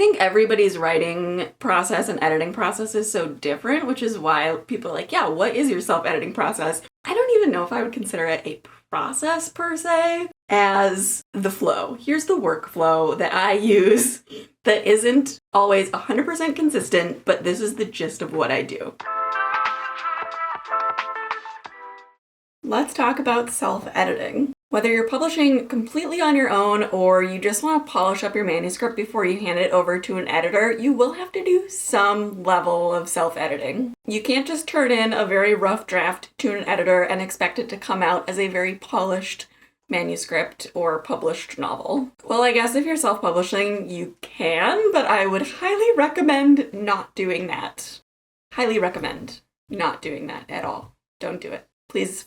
think everybody's writing process and editing process is so different, which is why people are like, yeah, what is your self-editing process? I don't even know if I would consider it a process per se, as the flow. Here's the workflow that I use that isn't always 100% consistent, but this is the gist of what I do. Let's talk about self-editing. Whether you're publishing completely on your own or you just want to polish up your manuscript before you hand it over to an editor, you will have to do some level of self-editing. You can't just turn in a very rough draft to an editor and expect it to come out as a very polished manuscript or published novel. Well, I guess if you're self-publishing, you can, but I would highly recommend not doing that. Highly recommend not doing that at all. Don't do it. Please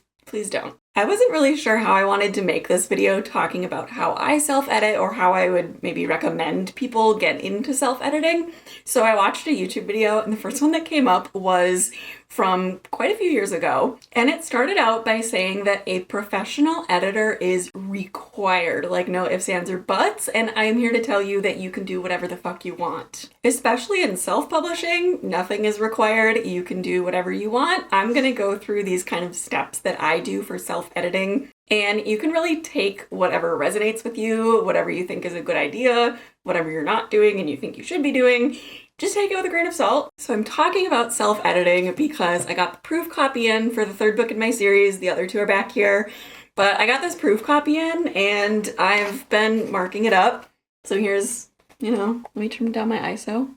don't. I wasn't really sure how I wanted to make this video talking about how I self-edit or how I would maybe recommend people get into self-editing. So I watched a YouTube video and the first one that came up was from quite a few years ago. And it started out by saying that a professional editor is required, like no ifs, ands, or buts. And I'm here to tell you that you can do whatever the fuck you want. Especially in self-publishing, nothing is required. You can do whatever you want. I'm gonna go through these kind of steps that I do for self-editing. And you can really take whatever resonates with you, whatever you think is a good idea, whatever you're not doing and you think you should be doing, just take it with a grain of salt. So I'm talking about self-editing because I got the proof copy in for the third book in my series. The other two are back here. But I got this proof copy in and I've been marking it up. So here's, let me trim down my ISO.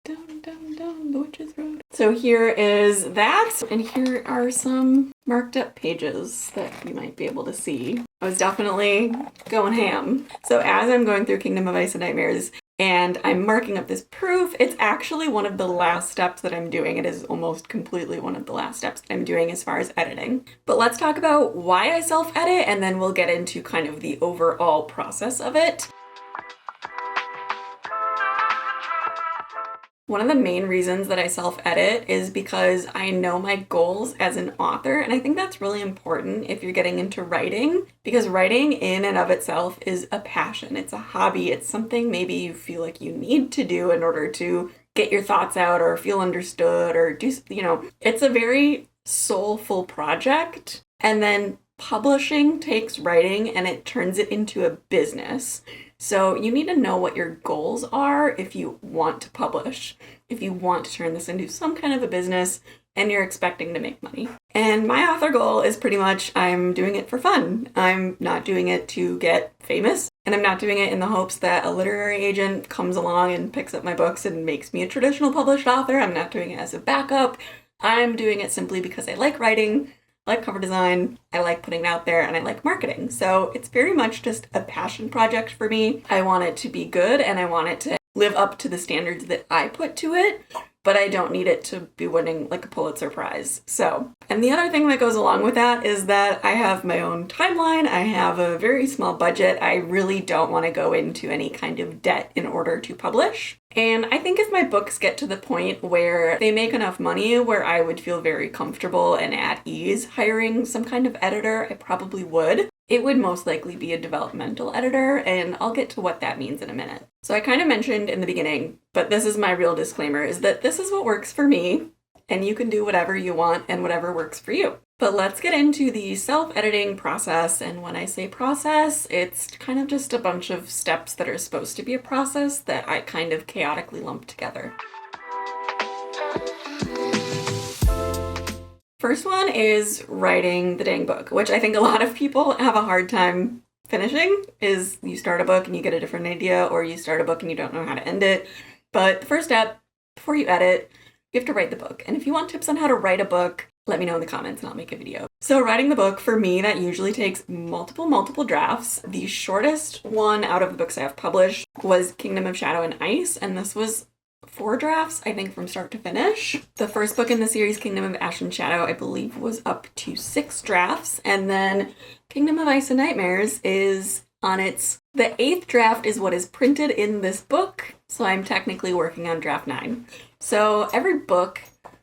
Down the witch's road. So here is that, and here are some marked up pages that you might be able to see. I was definitely going ham. So as I'm going through Kingdom of Ice and Nightmares and I'm marking up this proof, it's actually one of the last steps that I'm doing. It is almost completely one of the last steps that I'm doing as far as editing. But let's talk about why I self-edit, and then we'll get into kind of the overall process of it. One of the main reasons that I self-edit is because I know my goals as an author, and I think that's really important if you're getting into writing, because writing in and of itself is a passion. It's a hobby. It's something maybe you feel like you need to do in order to get your thoughts out or feel understood or do, it's a very soulful project. And then publishing takes writing and it turns it into a business. So you need to know what your goals are if you want to publish, if you want to turn this into some kind of a business and you're expecting to make money. And my author goal is pretty much I'm doing it for fun. I'm not doing it to get famous, and I'm not doing it in the hopes that a literary agent comes along and picks up my books and makes me a traditional published author. I'm not doing it as a backup. I'm doing it simply because I like writing, I like cover design, I like putting it out there, and I like marketing. So it's very much just a passion project for me. I want it to be good and I want it to live up to the standards that I put to it, but I don't need it to be winning like a Pulitzer Prize. And the other thing that goes along with that is that I have my own timeline. I have a very small budget. I really don't want to go into any kind of debt in order to publish. And I think if my books get to the point where they make enough money where I would feel very comfortable and at ease hiring some kind of editor, I probably would. It would most likely be a developmental editor, and I'll get to what that means in a minute. So I kind of mentioned in the beginning, but this is my real disclaimer, is that this is what works for me, and you can do whatever you want and whatever works for you. But let's get into the self-editing process, and when I say process, it's kind of just a bunch of steps that are supposed to be a process that I kind of chaotically lump together. First one is writing the dang book, which I think a lot of people have a hard time finishing. Is you start a book and you get a different idea, or you start a book and you don't know how to end it. But the first step, before you edit, you have to write the book. And if you want tips on how to write a book, let me know in the comments and I'll make a video. So writing the book, for me, that usually takes multiple drafts. The shortest one out of the books I have published was Kingdom of Shadow and Ice, and this was 4 drafts, I think, from start to finish. The first book in the series, Kingdom of Ash and Shadow, I believe was up to 6 drafts. And then Kingdom of Ice and Nightmares is on the 8th draft is what is printed in this book. So I'm technically working on draft 9. So every book,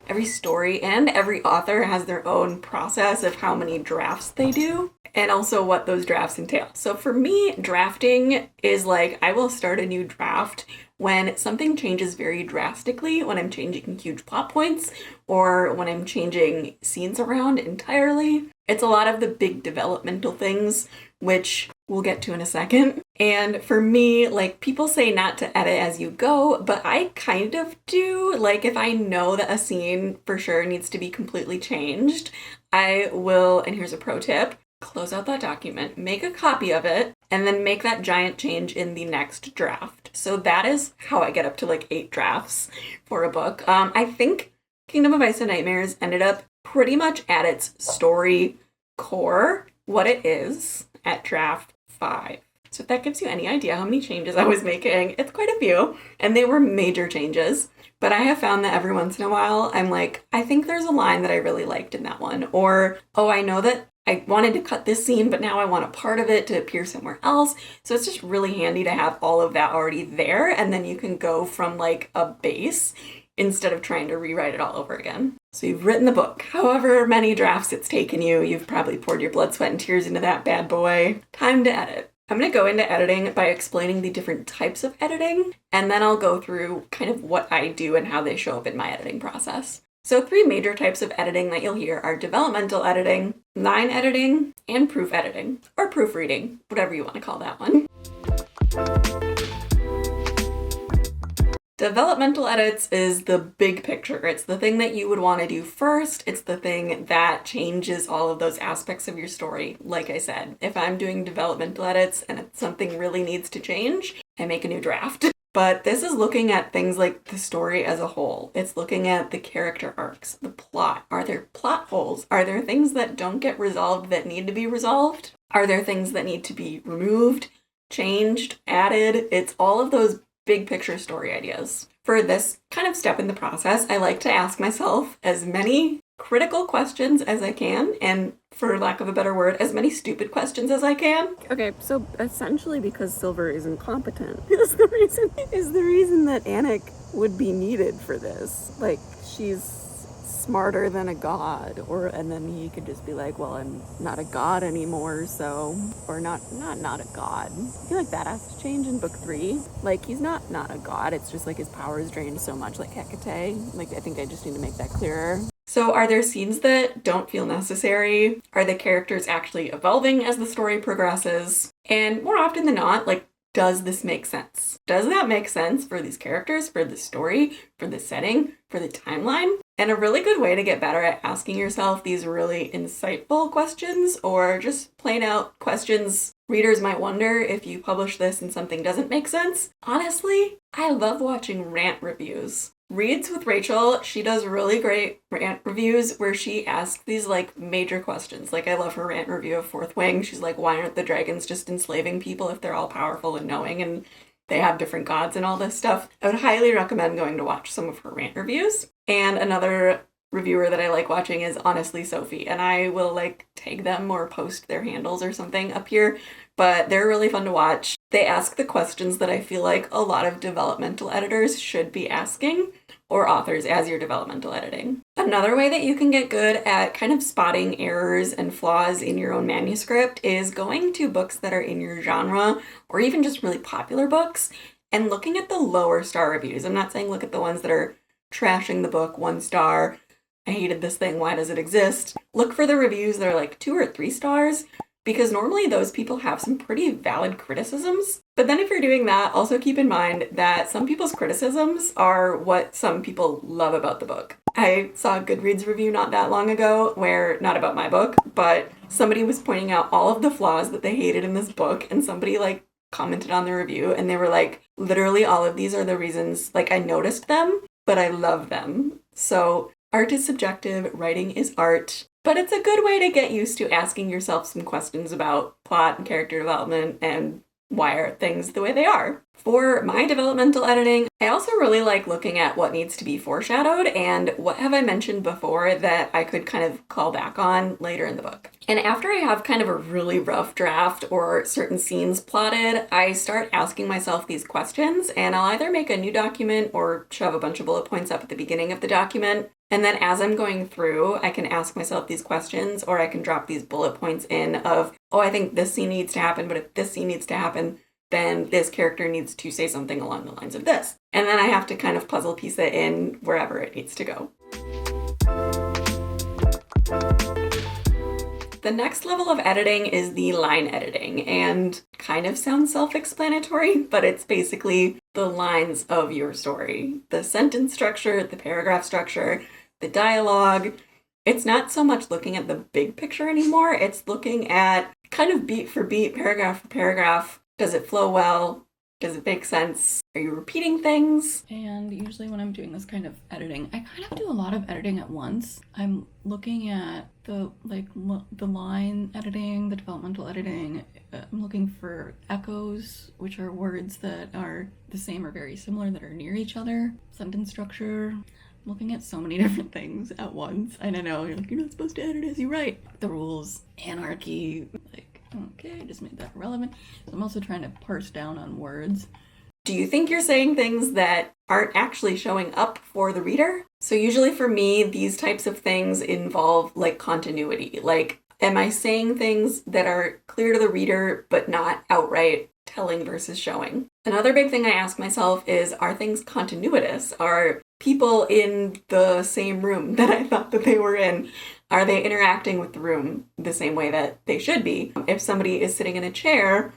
every story, and every author has their own process of how many drafts they do, and also what those drafts entail. So for me, drafting is like, I will start a new draft when something changes very drastically, when I'm changing huge plot points, or when I'm changing scenes around entirely. It's a lot of the big developmental things, which we'll get to in a second. And for me, like, people say not to edit as you go, but I kind of do. Like, if I know that a scene for sure needs to be completely changed, I will, and here's a pro tip, close out that document, make a copy of it, and then make that giant change in the next draft. So that is how I get up to like 8 drafts for a book. I think Kingdom of Ice and Nightmares ended up pretty much at its story core, what it is, at draft 5. So if that gives you any idea how many changes I was making, it's quite a few, and they were major changes. But I have found that every once in a while, I'm like, I think there's a line that I really liked in that one. Or, oh, I know that I wanted to cut this scene, but now I want a part of it to appear somewhere else. So it's just really handy to have all of that already there, and then you can go from like a base instead of trying to rewrite it all over again. So you've written the book. However many drafts it's taken you, you've probably poured your blood, sweat, and tears into that bad boy. Time to edit. I'm going to go into editing by explaining the different types of editing, and then I'll go through kind of what I do and how they show up in my editing process. So 3 major types of editing that you'll hear are developmental editing, line editing, and proof editing, or proofreading, whatever you want to call that one. Developmental edits is the big picture. It's the thing that you would want to do first. It's the thing that changes all of those aspects of your story. Like I said, if I'm doing developmental edits and something really needs to change, I make a new draft. But this is looking at things like the story as a whole. It's looking at the character arcs, the plot. Are there plot holes? Are there things that don't get resolved that need to be resolved? Are there things that need to be removed, changed, added? It's all of those big picture story ideas. For this kind of step in the process, I like to ask myself as many critical questions as I can, and for lack of a better word, as many stupid questions as I can. Okay, so essentially because Silver is incompetent is the reason that Anik would be needed for this. Like, she's smarter than a god, and then he could just be like, well, I'm not a god anymore, so, or not a god. I feel like that has to change in book 3. Like, he's not a god, it's just like his power is drained so much, like Hecate. Like, I think I just need to make that clearer. So are there scenes that don't feel necessary? Are the characters actually evolving as the story progresses? And more often than not, like, does this make sense? Does that make sense for these characters, for the story, for the setting, for the timeline? And a really good way to get better at asking yourself these really insightful questions, or just plain out questions readers might wonder if you publish this and something doesn't make sense. Honestly, I love watching rant reviews. Reads with Rachel, she does really great rant reviews where she asks these like major questions. Like, I love her rant review of Fourth Wing. She's like, why aren't the dragons just enslaving people if they're all powerful and knowing and they have different gods and all this stuff? I would highly recommend going to watch some of her rant reviews. And another reviewer that I like watching is Honestly Sophie, and I will like tag them or post their handles or something up here, but they're really fun to watch. They ask the questions that I feel like a lot of developmental editors should be asking, or authors as you're developmental editing. Another way that you can get good at kind of spotting errors and flaws in your own manuscript is going to books that are in your genre, or even just really popular books, and looking at the lower star reviews. I'm not saying look at the ones that are trashing the book, 1 star, I hated this thing, why does it exist? Look for the reviews that are like 2 or 3 stars, because normally those people have some pretty valid criticisms. But then if you're doing that, also keep in mind that some people's criticisms are what some people love about the book. I saw a Goodreads review not that long ago where, not about my book, but somebody was pointing out all of the flaws that they hated in this book, and somebody like commented on the review and they were like, literally all of these are the reasons, like, I noticed them, but I love them. So art is subjective, writing is art, but it's a good way to get used to asking yourself some questions about plot and character development and why are things the way they are. For my developmental editing, I also really like looking at what needs to be foreshadowed and what have I mentioned before that I could kind of call back on later in the book. And after I have kind of a really rough draft or certain scenes plotted, I start asking myself these questions, and I'll either make a new document or shove a bunch of bullet points up at the beginning of the document. And then as I'm going through, I can ask myself these questions, or I can drop these bullet points in of, oh, I think this scene needs to happen, but if this scene needs to happen, then this character needs to say something along the lines of this. And then I have to kind of puzzle piece it in wherever it needs to go. The next level of editing is the line editing, and kind of sounds self-explanatory, but it's basically the lines of your story. The sentence structure, the paragraph structure, the dialogue. It's not so much looking at the big picture anymore, it's looking at kind of beat for beat, paragraph for paragraph. Does it flow well? Does it make sense? Are you repeating things? And usually when I'm doing this kind of editing, I kind of do a lot of editing at once. I'm looking at the line editing, the developmental editing. I'm looking for echoes, which are words that are the same or very similar that are near each other. Sentence structure. I'm looking at so many different things at once. And I know, you're like, you're not supposed to edit as you write. The rules, anarchy, okay, I just made that relevant. So I'm also trying to parse down on words. Do you think you're saying things that aren't actually showing up for the reader? So usually for me, these types of things involve continuity. Am I saying things that are clear to the reader, but not outright telling versus showing? Another big thing I ask myself is, are things continuitous? Are people in the same room that I thought that they were in? Are they interacting with the room the same way that they should be? If somebody is sitting in a chair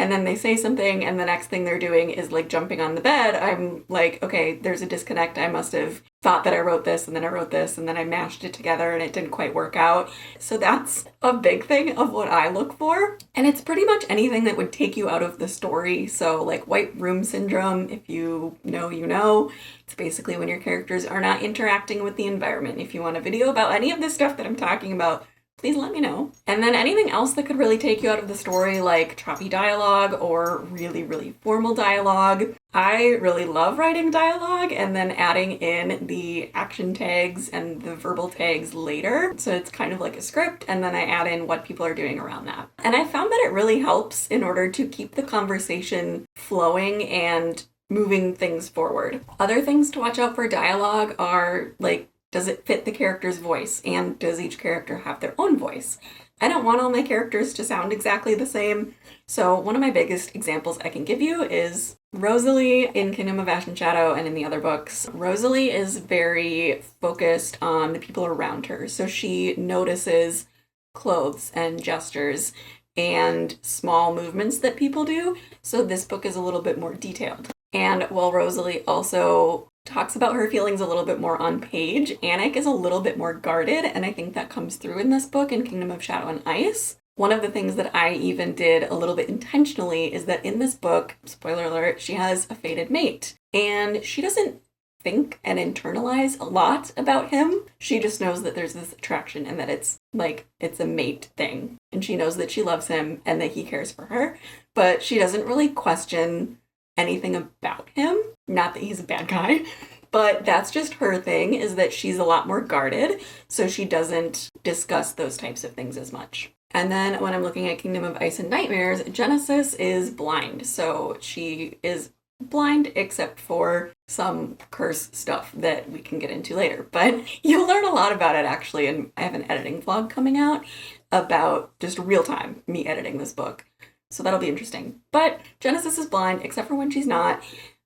and then they say something and the next thing they're doing is jumping on the bed, I'm like, okay, there's a disconnect. I must have thought that I wrote this and then I wrote this and then I mashed it together and it didn't quite work out. So that's a big thing of what I look for. And it's pretty much anything that would take you out of the story. So white room syndrome, if you know, you know. It's basically when your characters are not interacting with the environment. If you want a video about any of this stuff that I'm talking about, please let me know. And then anything else that could really take you out of the story, like choppy dialogue or really, really formal dialogue. I really love writing dialogue and then adding in the action tags and the verbal tags later. So it's kind of like a script, and then I add in what people are doing around that. And I found that it really helps in order to keep the conversation flowing and moving things forward. Other things to watch out for dialogue are does it fit the character's voice? And does each character have their own voice? I don't want all my characters to sound exactly the same. So one of my biggest examples I can give you is Rosalie in Kingdom of Ash and Shadow and in the other books. Rosalie is very focused on the people around her. So she notices clothes and gestures and small movements that people do. So this book is a little bit more detailed. And while Rosalie also talks about her feelings a little bit more on page, Anik is a little bit more guarded, and I think that comes through in this book in Kingdom of Shadow and Ice. One of the things that I even did a little bit intentionally is that in this book, spoiler alert, she has a fated mate, and she doesn't think and internalize a lot about him. She just knows that there's this attraction and that it's a mate thing, and she knows that she loves him and that he cares for her, but she doesn't really question anything about him. Not that he's a bad guy, but that's just her thing, is that she's a lot more guarded, so she doesn't discuss those types of things as much. And then when I'm looking at Kingdom of Ice and Nightmares, Genesis is blind, so she is blind except for some curse stuff that we can get into later, but you'll learn a lot about it actually, and I have an editing vlog coming out about just real time me editing this book. So that'll be interesting. But Genesis is blind, except for when she's not.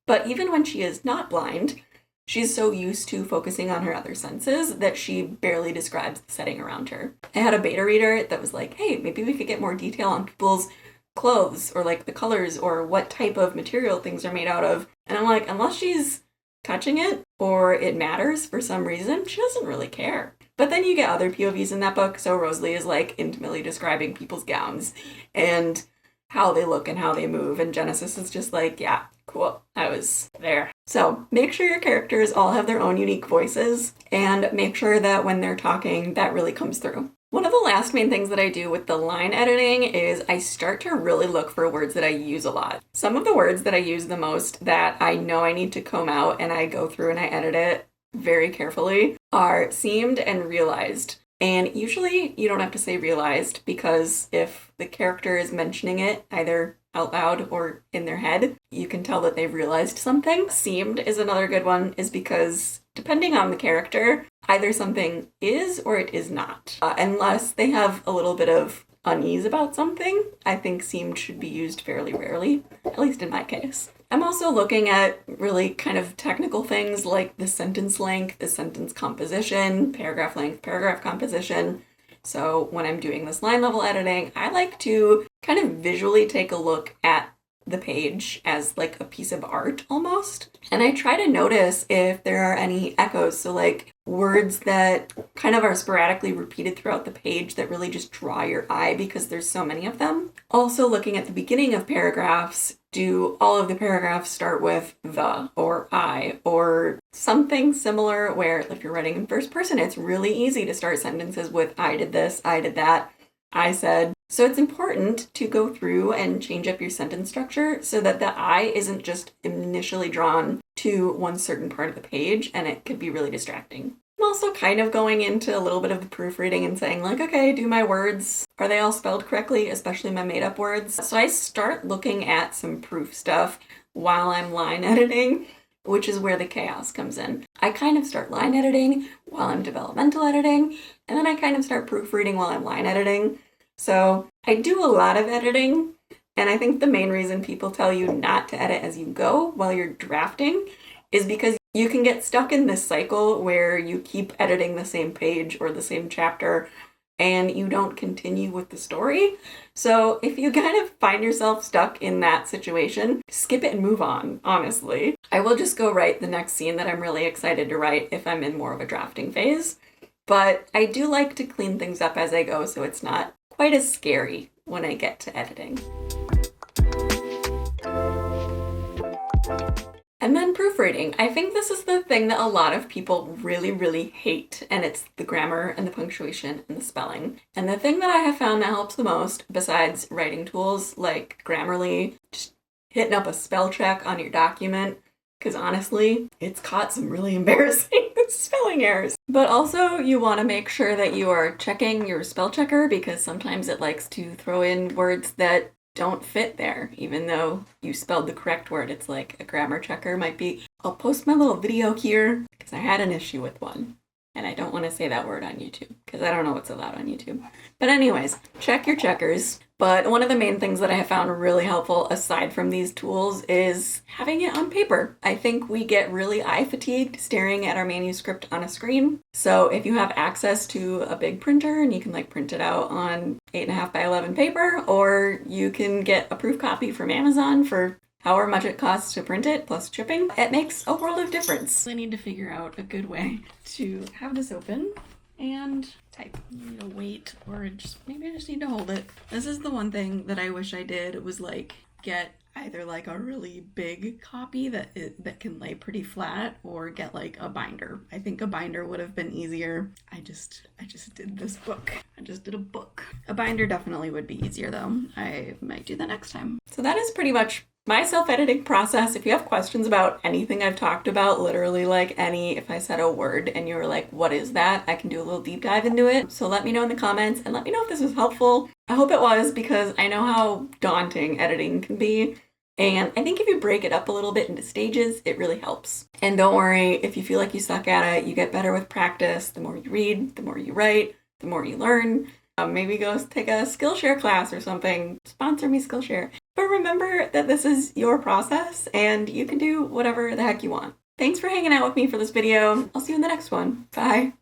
But even when she is not blind, she's so used to focusing on her other senses that she barely describes the setting around her. I had a beta reader that was like, hey, maybe we could get more detail on people's clothes or the colors or what type of material things are made out of. And I'm like, unless she's touching it or it matters for some reason, she doesn't really care. But then you get other POVs in that book. So Rosalie is intimately describing people's gowns and how they look and how they move, and Genesis is just yeah, cool, I was there. So make sure your characters all have their own unique voices, and make sure that when they're talking, that really comes through. One of the last main things that I do with the line editing is I start to really look for words that I use a lot. Some of the words that I use the most that I know I need to comb out and I go through and I edit it very carefully are seemed and realized. And usually you don't have to say realized, because if the character is mentioning it either out loud or in their head, you can tell that they've realized something. Seemed is another good one, is because depending on the character, either something is or it is not. Unless they have a little bit of unease about something, I think seamed should be used fairly rarely, at least in my case. I'm also looking at really kind of technical things like the sentence length, the sentence composition, paragraph length, paragraph composition. So when I'm doing this line level editing, I like to kind of visually take a look at the page as like a piece of art almost. And I try to notice if there are any echoes. So like words that kind of are sporadically repeated throughout the page that really just draw your eye because there's so many of them. Also looking at the beginning of paragraphs, do all of the paragraphs start with the or I or something similar where if you're writing in first person, it's really easy to start sentences with I did this, I did that, I said. So it's important to go through and change up your sentence structure so that the I isn't just initially drawn to one certain part of the page, and it could be really distracting. I'm also kind of going into a little bit of the proofreading and saying like, okay, do my words, are they all spelled correctly, especially my made up words? So I start looking at some proof stuff while I'm line editing, which is where the chaos comes in. I kind of start line editing while I'm developmental editing, and then I kind of start proofreading while I'm line editing. So I do a lot of editing, and I think the main reason people tell you not to edit as you go while you're drafting is because you can get stuck in this cycle where you keep editing the same page or the same chapter and you don't continue with the story. So if you kind of find yourself stuck in that situation, skip it and move on, honestly. I will just go write the next scene that I'm really excited to write if I'm in more of a drafting phase. But I do like to clean things up as I go so it's not quite as scary when I get to editing. And then proofreading. I think this is the thing that a lot of people really, really hate, and it's the grammar and the punctuation and the spelling. And the thing that I have found that helps the most, besides writing tools like Grammarly, just hitting up a spell check on your document, because honestly, it's caught some really embarrassing spelling errors. But also, you want to make sure that you are checking your spell checker because sometimes it likes to throw in words that don't fit there, even though you spelled the correct word. It's like a grammar checker might be. I'll post my little video here because I had an issue with one. And I don't want to say that word on YouTube because I don't know what's allowed on YouTube. But anyways, check your checkers. But one of the main things that I have found really helpful aside from these tools is having it on paper. I think we get really eye fatigued staring at our manuscript on a screen. So if you have access to a big printer and you can like print it out on 8.5 by 11 paper, or you can get a proof copy from Amazon for however much it costs to print it, plus shipping, it makes a world of difference. I need to figure out a good way to have this open and type. I need to wait, or just maybe I just need to hold it. This is the one thing that I wish I did was like get either like a really big copy that can lay pretty flat, or get like a binder. I think a binder would have been easier. I just did this book. I just did a book. A binder definitely would be easier though. I might do that next time. So that is pretty much my self-editing process. If you have questions about anything I've talked about, literally like if I said a word and you were like, what is that? I can do a little deep dive into it. So let me know in the comments and let me know if this was helpful. I hope it was, because I know how daunting editing can be. And I think if you break it up a little bit into stages, it really helps. And don't worry, if you feel like you suck at it, you get better with practice. The more you read, the more you write, the more you learn. Maybe go take a Skillshare class or something. Sponsor me, Skillshare. But remember that this is your process and you can do whatever the heck you want. Thanks for hanging out with me for this video. I'll see you in the next one. Bye.